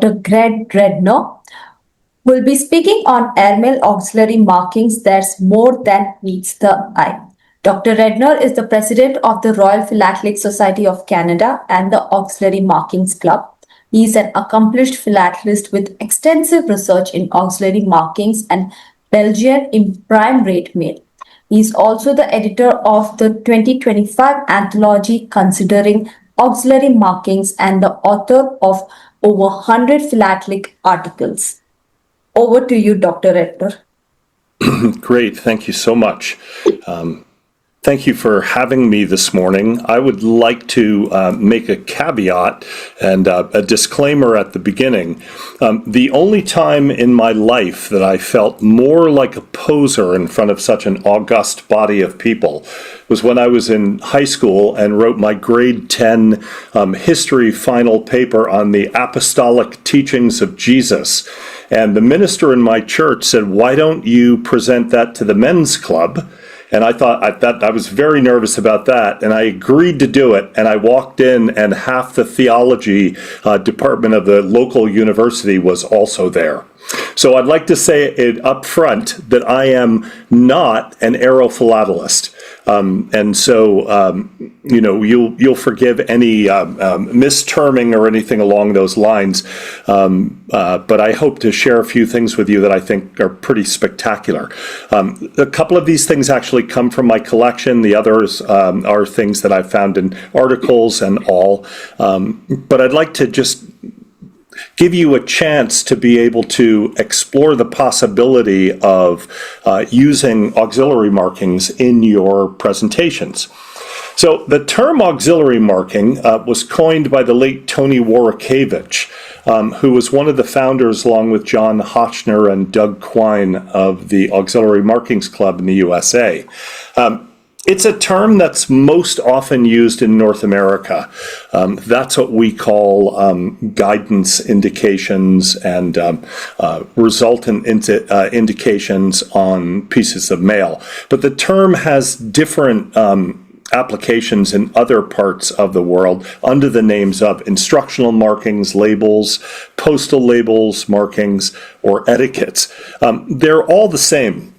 Dr. Gregg Redner, who will be speaking on Airmail auxiliary markings. There's more than meets the eye. Dr. Redner is the president of the Royal Philatelic Society of Canada and the Auxiliary Markings Club. He is an accomplished philatelist with extensive research in auxiliary markings and Belgian in prime rate mail. He is also the editor of the 2025 anthology Considering Auxiliary Markings and the author of over 100 philatelic articles. Over to you, Dr. Redner. Great, thank you so much. Thank you for having me this morning. I would like to make a caveat and a disclaimer at the beginning. The only time in my life that I felt more like a poser in front of such an august body of people was when I was in high school and wrote my grade 10 history final paper on the apostolic teachings of Jesus. And the minister in my church said, "Why don't you present that to the men's club?" And I thought I was very nervous about that, and I agreed to do it. And I walked in, and half the theology department of the local university was also there. So I'd like to say it up front that I am not an Aero philatelist. And so, you'll forgive any misterming or anything along those lines. But I hope to share a few things with you that I think are pretty spectacular. A couple of these things actually come from my collection. The others are things that I've found in articles and all. But I'd like to just give you a chance to be able to explore the possibility of using auxiliary markings in your presentations. So the term auxiliary marking was coined by the late Tony Warwickevich, who was one of the founders, along with John Hotchner and Doug Quine, of the Auxiliary Markings Club in the USA. It's a term that's most often used in North America. That's what we call guidance indications and resultant indications on pieces of mail. But the term has different applications in other parts of the world under the names of instructional markings, labels, postal labels, markings, or etiquettes. They're all the same.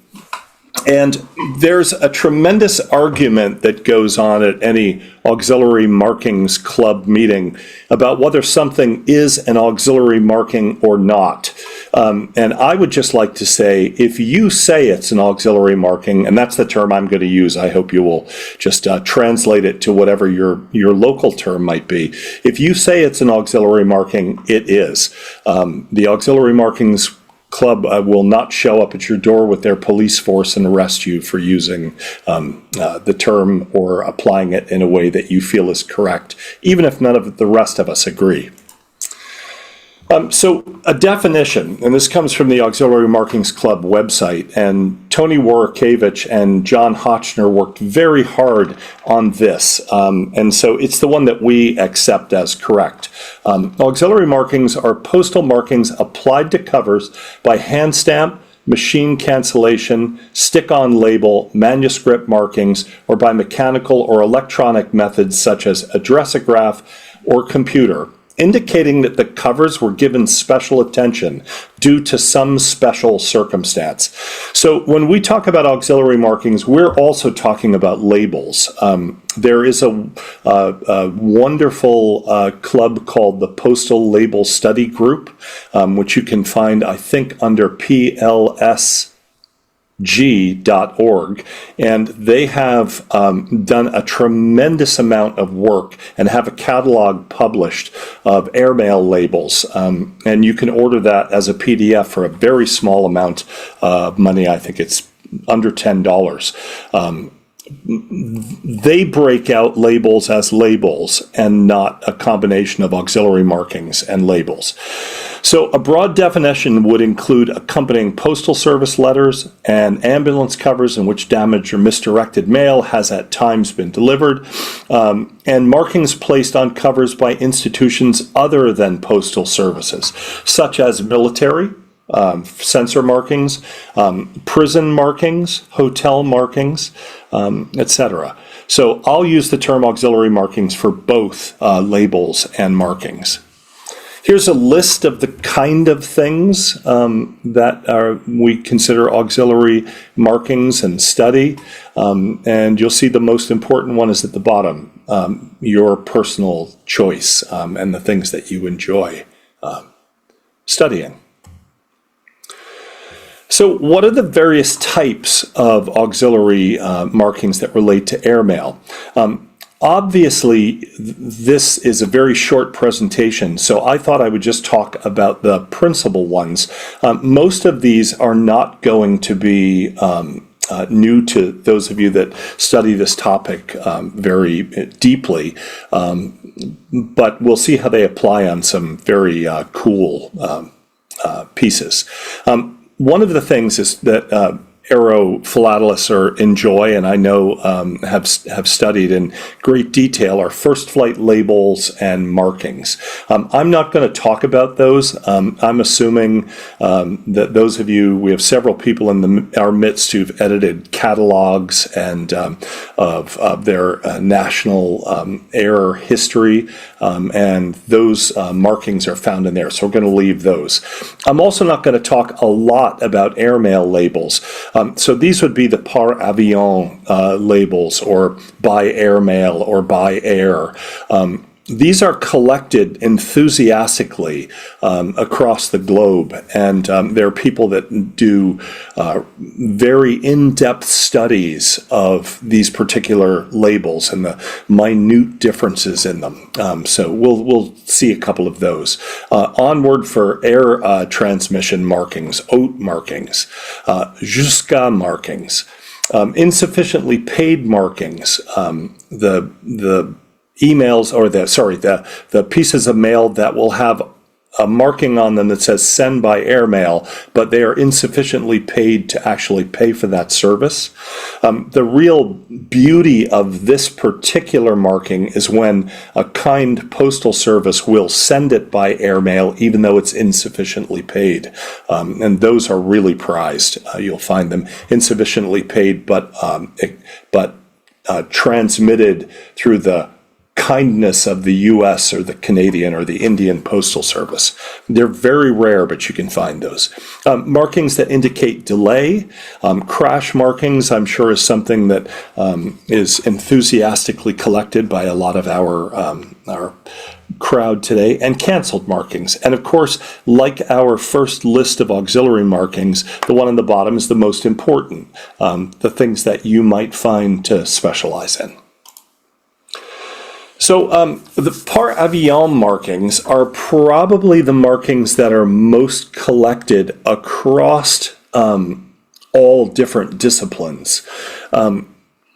And there's a tremendous argument that goes on at any auxiliary markings club meeting about whether something is an auxiliary marking or not. And I would just like to say, if you say it's an auxiliary marking, and that's the term I'm going to use, I hope you will just translate it to whatever your local term might be. If you say it's an auxiliary marking, it is. The Auxiliary Markings Club will not show up at your door with their police force and arrest you for using the term or applying it in a way that you feel is correct, even if none of the rest of us agree. So a definition, and this comes from the Auxiliary Markings Club website, and Tony Warwickevich and John Hotchner worked very hard on this, and so it's the one that we accept as correct. Auxiliary markings are postal markings applied to covers by hand stamp, machine cancellation, stick-on label, manuscript markings, or by mechanical or electronic methods such as addressograph or computer, indicating that the covers were given special attention due to some special circumstance. So when we talk about auxiliary markings, we're also talking about labels. There is a wonderful club called the Postal Label Study Group, which you can find, I think, under PLSG.org, and they have done a tremendous amount of work and have a catalog published of Airmail labels, and you can order that as a PDF for a very small amount of money. I think it's under $10. They break out labels as labels and not a combination of auxiliary markings and labels. So a broad definition would include accompanying postal service letters and ambulance covers in which damaged or misdirected mail has at times been delivered, and markings placed on covers by institutions other than postal services, such as military, sensor markings, prison markings, hotel markings, etc. So I'll use the term auxiliary markings for both labels and markings. Here's a list of the kind of things that we consider auxiliary markings and study. And you'll see the most important one is at the bottom, your personal choice and the things that you enjoy studying. So what are the various types of auxiliary markings that relate to airmail? Obviously, this is a very short presentation, so I thought I would just talk about the principal ones. Most of these are not going to be new to those of you that study this topic very deeply, but we'll see how they apply on some very cool pieces. One of the things is that Aero philatelists enjoy, and I know have studied in great detail, are first flight labels and markings. I'm not going to talk about those. I'm assuming that those of you, we have several people in our midst who've edited catalogs and of their national air history, and those markings are found in there. So we're going to leave those. I'm also not going to talk a lot about airmail labels. So these would be the par avion labels, or by airmail or by air. These are collected enthusiastically across the globe, and there are people that do very in-depth studies of these particular labels and the minute differences in them. So we'll see a couple of those. Onward for air transmission markings, haute markings, jusqu'à markings, insufficiently paid markings, the emails, or the pieces of mail that will have a marking on them that says send by airmail, but they are insufficiently paid to actually pay for that service. The real beauty of this particular marking is when a kind postal service will send it by airmail even though it's insufficiently paid. And those are really prized. You'll find them insufficiently paid, but transmitted through the kindness of the U.S. or the Canadian or the Indian Postal Service. They're very rare, but you can find those. Markings that indicate delay. Crash markings, I'm sure, is something that is enthusiastically collected by a lot of our crowd today. And canceled markings. And of course, like our first list of auxiliary markings, the one on the bottom is the most important. The things that you might find to specialize in. So the par avion markings are probably the markings that are most collected across all different disciplines. And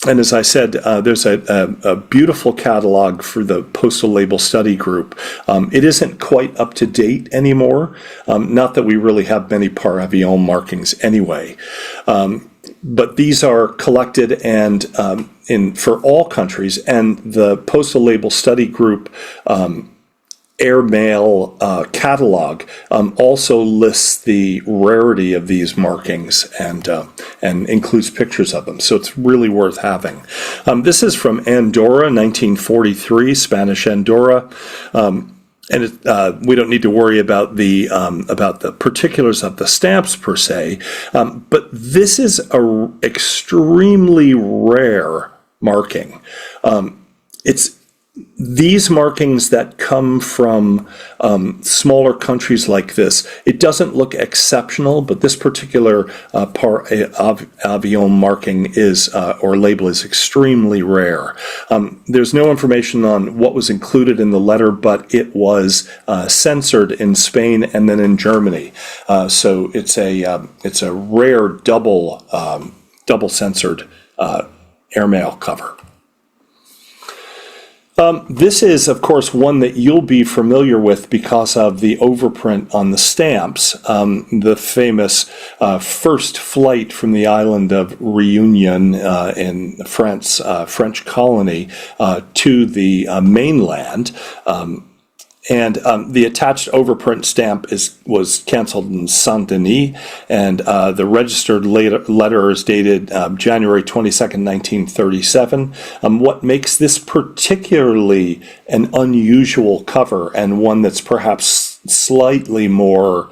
as I said, there's a beautiful catalog for the Postal Label Study Group. It isn't quite up to date anymore, not that we really have many par avion markings anyway. But these are collected and for all countries, and the Postal Label Study Group Airmail catalog also lists the rarity of these markings and includes pictures of them. So it's really worth having. This is from Andorra, 1943, Spanish Andorra. And we don't need to worry about the particulars of the stamps per se, but this is a extremely rare marking. It's these markings that come from smaller countries like this. It doesn't look exceptional, but this particular par avion marking is or label is extremely rare. There's no information on what was included in the letter, but it was censored in Spain and then in Germany. So it's a rare double censored airmail cover. This is, of course, one that you'll be familiar with because of the overprint on the stamps. The famous first flight from the island of Réunion in France, French colony, to the mainland. And the attached overprint stamp was canceled in Saint-Denis, and the registered letter is dated January 22nd, 1937. What makes this particularly an unusual cover, and one that's perhaps slightly more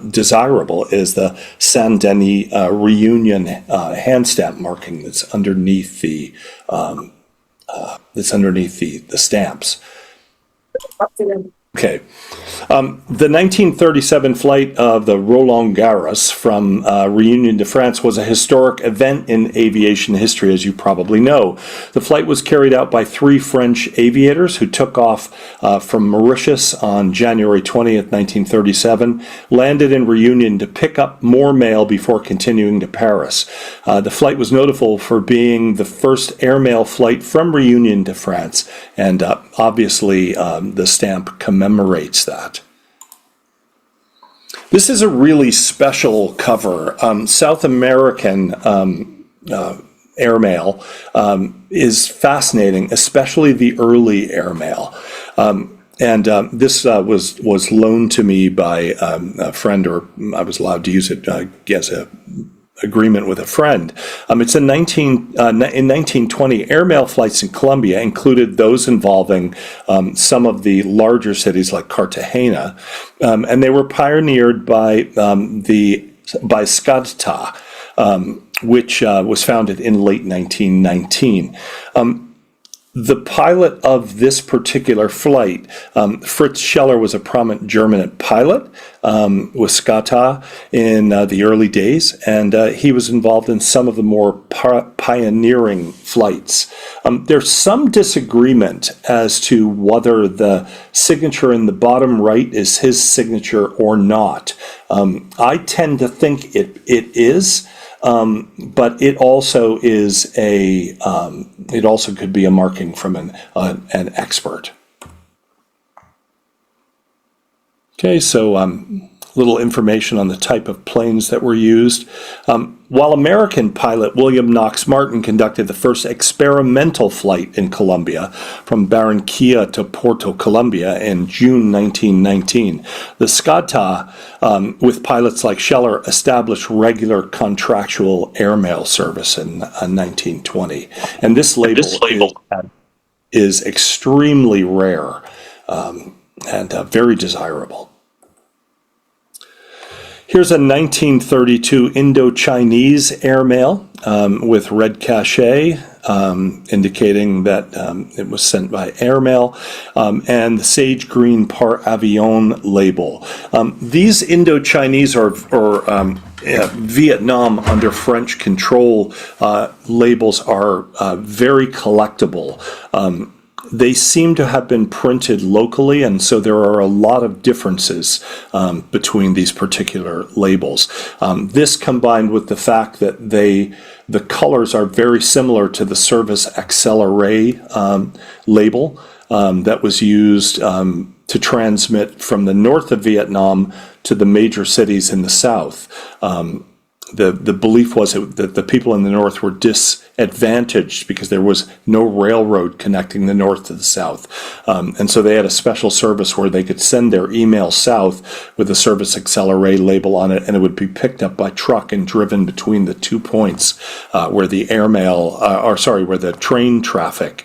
desirable is the Saint Denis Reunion hand stamp marking that's underneath the stamps. Okay. The 1937 flight of the Roland Garros from Reunion to France was a historic event in aviation history, as you probably know. The flight was carried out by 3 French aviators who took off from Mauritius on January 20th, 1937, landed in Reunion to pick up more mail before continuing to Paris. The flight was notable for being the first airmail flight from Reunion to France, and obviously the stamp commemorates that. This is a really special cover. South American airmail is fascinating, especially the early airmail. And this was loaned to me by a friend, or I was allowed to use it as a agreement with a friend. It's in 1920, airmail flights in Colombia included those involving some of the larger cities like Cartagena, and they were pioneered by SCADTA, which was founded in late 1919. The pilot of this particular flight, Fritz Scheller, was a prominent German pilot with SCADTA in the early days, and he was involved in some of the more pioneering flights. There's some disagreement as to whether the signature in the bottom right is his signature or not. I tend to think it is. But it also is it also could be a marking from an expert. Okay, so little information on the type of planes that were used. While American pilot William Knox Martin conducted the first experimental flight in Colombia from Barranquilla to Puerto Colombia in June 1919, the SCADTA, with pilots like Scheller, established regular contractual airmail service in 1920. And this label is extremely rare and very desirable. Here's a 1932 Indo-Chinese airmail with red cachet, indicating that it was sent by airmail, and the sage green par avion label. These Indo-Chinese or Vietnam under French control labels are very collectible. They seem to have been printed locally, and so there are a lot of differences between these particular labels. This combined with the fact that the colors are very similar to the Service Accéléré label that was used to transmit from the north of Vietnam to the major cities in the south. The belief was that the people in the north were disadvantaged because there was no railroad connecting the north to the south. And so they had a special service where they could send their email south with a Service Accéléré label on it, and it would be picked up by truck and driven between the 2 points where the where the train traffic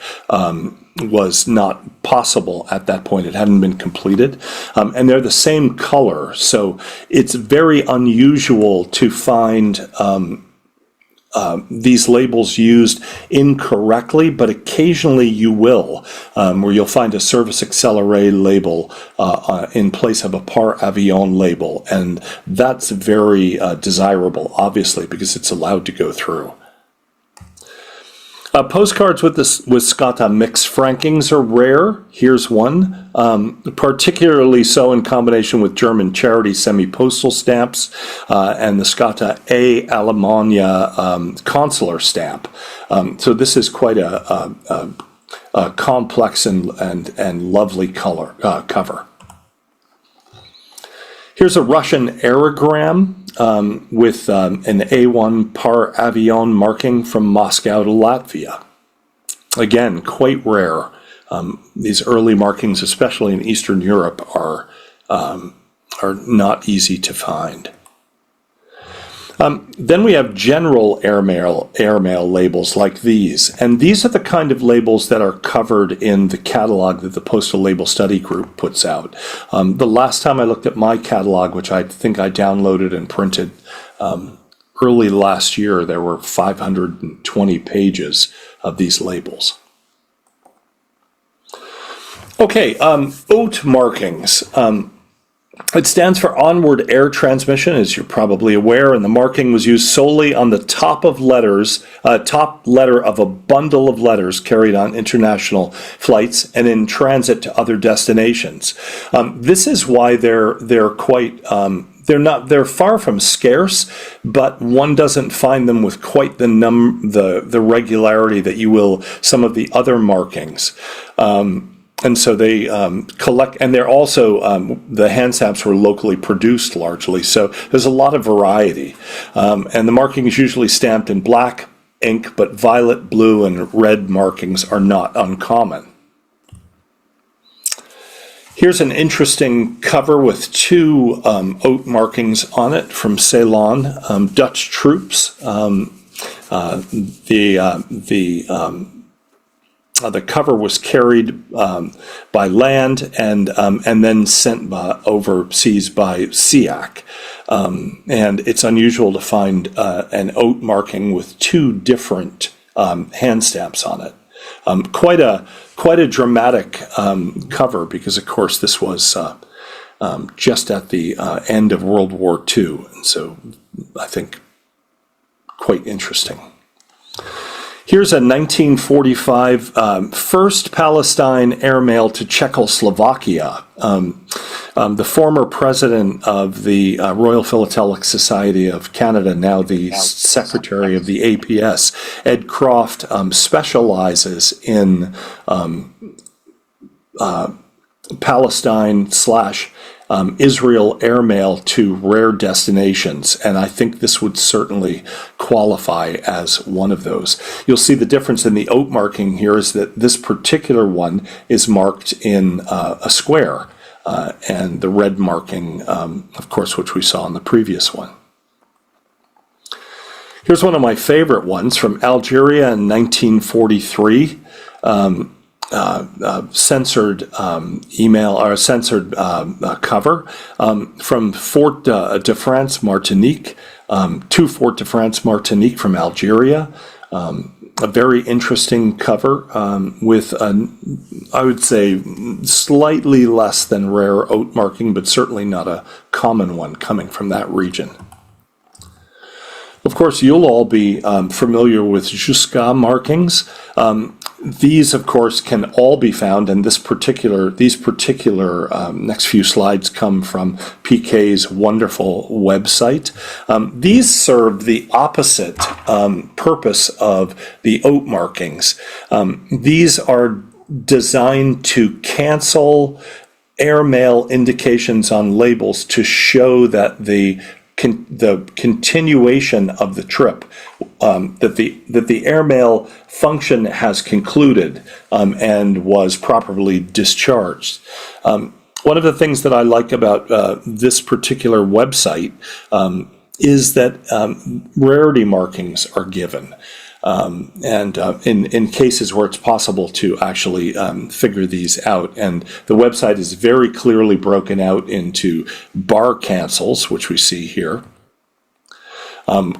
was not possible at that point. It hadn't been completed. And they're the same color, so it's very unusual to find these labels used incorrectly, but occasionally you will, where you'll find a Service Accéléré label in place of a par avion label, and that's very desirable, obviously, because it's allowed to go through. Postcards with SCADTA mixed frankings are rare. Here's one, particularly so in combination with German charity semi-postal stamps and the SCADTA A Alemannia consular stamp. So this is quite a complex and lovely cover. Here's a Russian aerogram with an A1 par avion marking from Moscow to Latvia. Again, quite rare. These early markings, especially in Eastern Europe, are not easy to find. Then we have general airmail labels like these. And these are the kind of labels that are covered in the catalog that the Postal Label Study Group puts out. The last time I looked at my catalog, which I think I downloaded and printed early last year, there were 520 pages of these labels. Okay, OAT markings. It stands for Onward Air Transmission, as you're probably aware, and the marking was used solely on the top letter of a bundle of letters carried on international flights and in transit to other destinations. This is why they're quite they're far from scarce, but one doesn't find them with quite the regularity that you will some of the other markings. And so they collect, and they're also, the hand stamps were locally produced largely, so there's a lot of variety. And the marking is usually stamped in black ink, but violet, blue, and red markings are not uncommon. Here's an interesting cover with two OAT markings on it from Ceylon, Dutch troops. The cover was carried by land and then sent overseas by SEAC. And it's unusual to find an OAT marking with two different hand stamps on it. Quite a dramatic cover because, of course, this was just at the end of World War II, and so I think quite interesting. Here's a 1945 first Palestine airmail to Czechoslovakia. The former president of the Royal Philatelic Society of Canada, now the secretary of the APS, Ed Croft, specializes in Palestine / Israel airmail to rare destinations, and I think this would certainly qualify as one of those. You'll see the difference in the OAT marking here is that this particular one is marked in a square, and the red marking, of course, which we saw in the previous one. Here's one of my favorite ones from Algeria in 1943. Censored email or censored cover from Fort de France, Martinique, to Fort de France, Martinique from Algeria. A very interesting cover with, I would say, slightly less than rare OAT marking, but certainly not a common one coming from that region. Of course, you'll all be familiar with Jusqu'à markings. These, of course, can all be found, and these particular next few slides come from PK's wonderful website. These serve the opposite purpose of the OAT markings. These are designed to cancel airmail indications on labels to show that the continuation of the trip, that the airmail function has concluded and was properly discharged. One of the things that I like about this particular website is that rarity markings are given. And in cases where it's possible to actually figure these out. And the website is very clearly broken out into bar cancels, which we see here,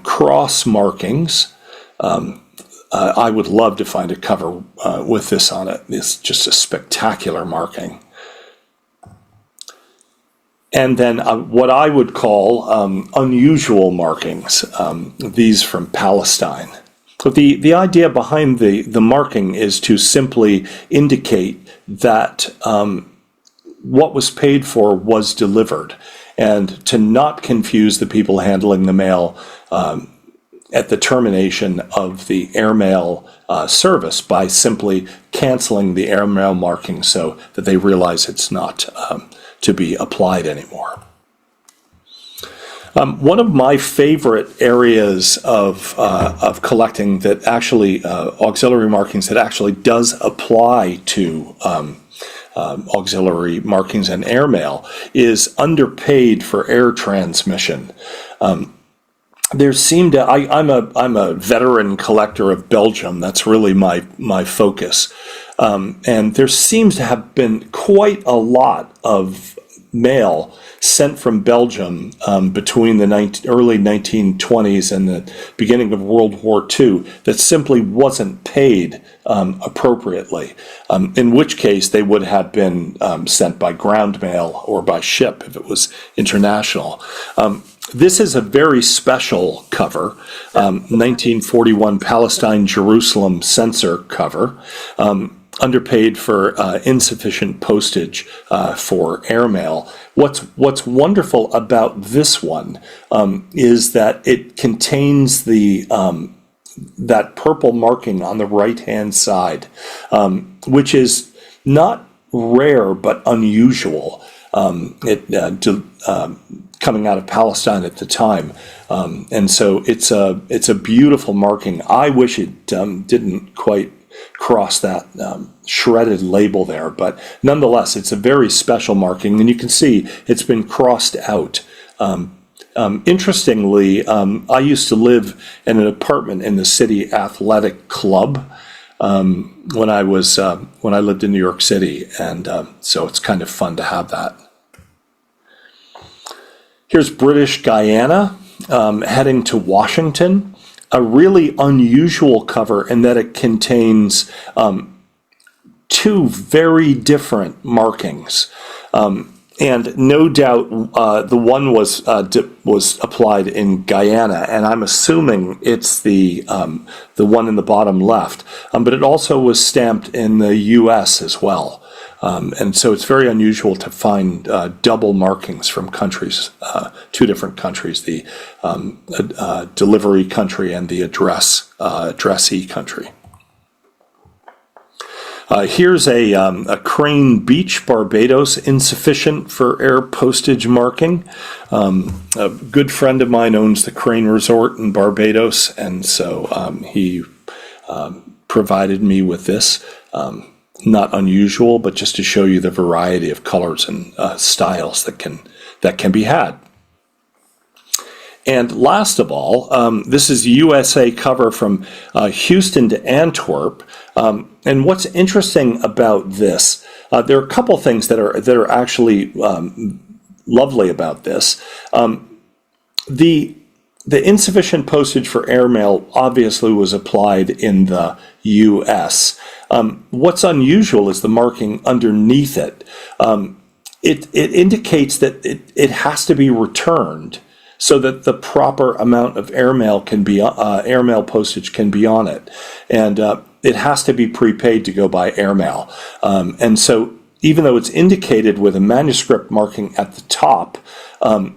cross markings. I would love to find a cover with this on it. It's just a spectacular marking. And then what I would call unusual markings, these from Palestine. But the idea behind the marking is to simply indicate that what was paid for was delivered, and to not confuse the people handling the mail at the termination of the airmail service by simply canceling the airmail marking so that they realize it's not to be applied anymore. One of my favorite areas of collecting that actually auxiliary markings that actually does apply to auxiliary markings and airmail is underpaid for air transmission. there seemed to, I'm a veteran collector of Belgium. That's really my focus. And there seems to have been quite a lot of mail sent from Belgium between the early 1920s and the beginning of World War II that simply wasn't paid appropriately, in which case they would have been sent by ground mail or by ship if it was international. This is a very special cover, 1941 Palestine Jerusalem censor cover, underpaid for insufficient postage for Airmail. What's wonderful about this one is that it contains that purple marking on the right-hand side, which is not rare but unusual. Coming out of Palestine at the time, and so it's a beautiful marking. I wish it didn't quite cross that shredded label there, but nonetheless, it's a very special marking, and you can see it's been crossed out. Interestingly, I used to live in an apartment in the City Athletic Club when I lived in New York City, and so it's kind of fun to have that. Here's British Guyana heading to Washington. A really unusual cover in that it contains two very different markings. And no doubt the one was applied in Guyana, and I'm assuming it's the one in the bottom left. But it also was stamped in the U.S. as well. And so it's very unusual to find double markings from countries, two different countries, the delivery country and the addressee country. Here's a Crane Beach, Barbados, insufficient for air postage marking. A good friend of mine owns the Crane Resort in Barbados, and so he provided me with this. Not unusual, but just to show you the variety of colors and styles that can be had. And last of all, this is USA cover from Houston to Antwerp. And what's interesting about this, there are a couple things that are actually lovely about this. The insufficient postage for Airmail obviously was applied in the U.S. What's unusual is the marking underneath it. It indicates that it has to be returned so that the proper amount of Airmail postage can be on it, and it has to be prepaid to go by Airmail. And so, even though it's indicated with a manuscript marking at the top,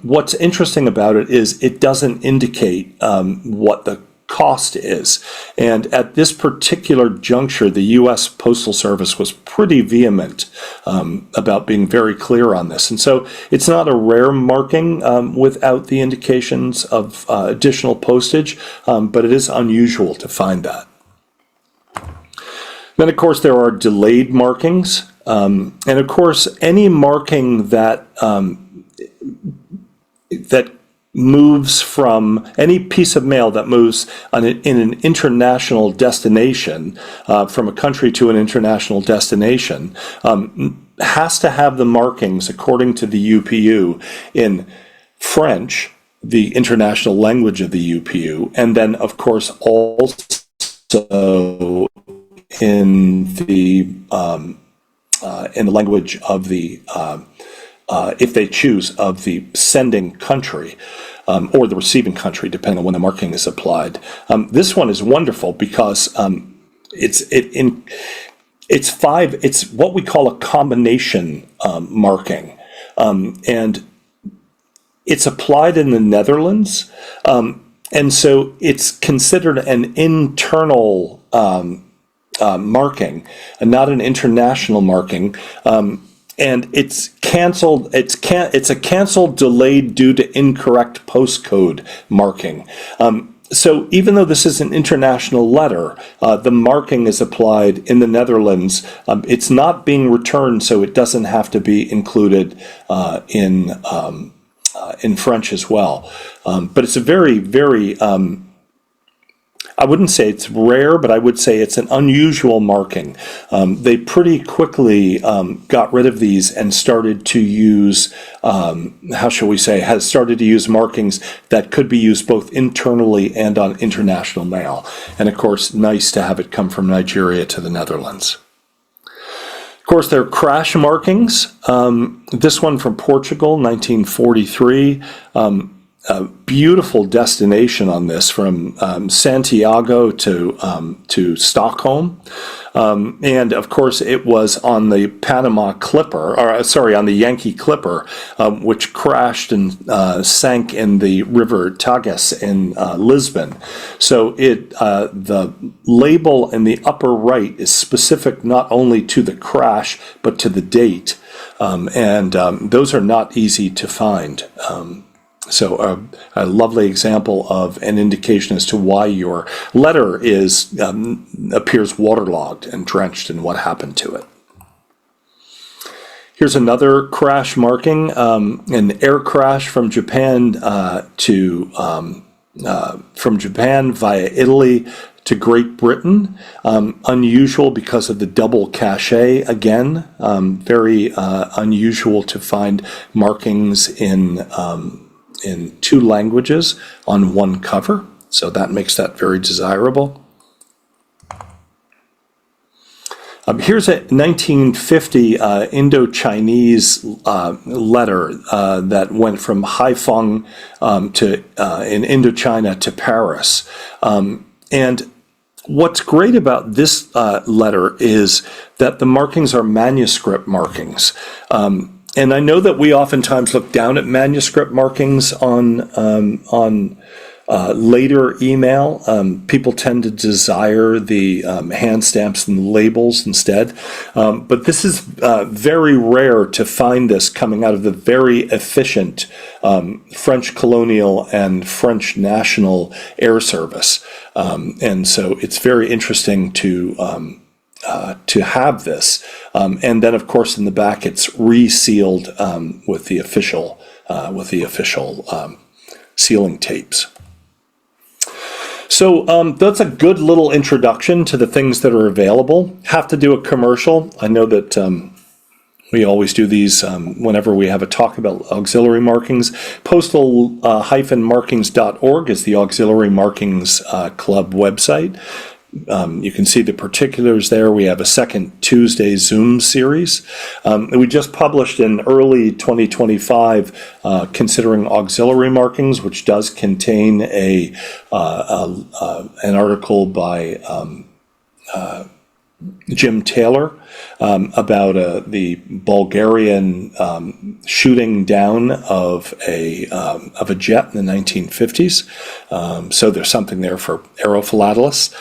what's interesting about it is it doesn't indicate what the cost is. And at this particular juncture, the U.S. Postal Service was pretty vehement about being very clear on this. And so it's not a rare marking without the indications of additional postage, but it is unusual to find that. Then, of course, there are delayed markings. And of course, any marking that moves from any piece of mail that moves in an international destination, from a country to an international destination, has to have the markings according to the UPU in French, the international language of the UPU, and then of course also in the language of the if they choose, of the sending country or the receiving country, depending on when the marking is applied. This one is wonderful because it's what we call a combination marking, and it's applied in the Netherlands, and so it's considered an internal marking, and not an international marking. And it's canceled. It's a canceled, delayed due to incorrect postcode marking. So even though this is an international letter, the marking is applied in the Netherlands. It's not being returned, so it doesn't have to be included in in French as well. But it's a very, very, I wouldn't say it's rare, but I would say it's an unusual marking. They pretty quickly got rid of these and started to use, how shall we say, has started to use markings that could be used both internally and on international mail. And of course, nice to have it come from Nigeria to the Netherlands. Of course, there are crash markings. This one from Portugal, 1943. A beautiful destination on this, from Santiago to Stockholm, and of course it was on the Panama Clipper, or sorry, on the Yankee Clipper, which crashed and sank in the River Tagus in Lisbon. So the label in the upper right is specific not only to the crash but to the date, and those are not easy to find. So a lovely example of an indication as to why your letter appears waterlogged and drenched and what happened to it. Here's another crash marking, an air crash from Japan from Japan via Italy to Great Britain. Unusual because of the double cachet again. Very unusual to find markings in two languages on one cover, so that makes that very desirable. Here's a 1950 Indo-Chinese letter that went from Haiphong in Indochina to Paris. And what's great about this letter is that the markings are manuscript markings. And I know that we oftentimes look down at manuscript markings on later email. People tend to desire the hand stamps and the labels instead. But this is very rare to find this coming out of the very efficient French colonial and French national air service. And so it's very interesting to have this, and then of course in the back it's resealed with the official sealing tapes. So that's a good little introduction to the things that are available. Have to do a commercial. I know that we always do these whenever we have a talk about auxiliary markings. Postal-markings.org is the Auxiliary Markings Club website. You can see the particulars there. We have a second Tuesday Zoom series. We just published in early 2025 considering auxiliary markings, which does contain an article by Jim Taylor about the Bulgarian shooting down of a jet in the 1950s. So there's something there for aerophilatelists.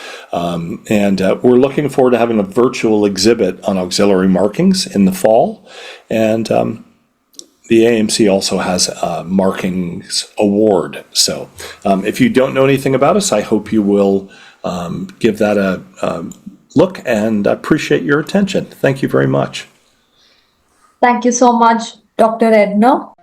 And we're looking forward to having a virtual exhibit on auxiliary markings in the fall. And the AMC also has a markings award. So if you don't know anything about us, I hope you will give that a look, and I appreciate your attention. Thank you very much. Thank you so much, Dr. Redner.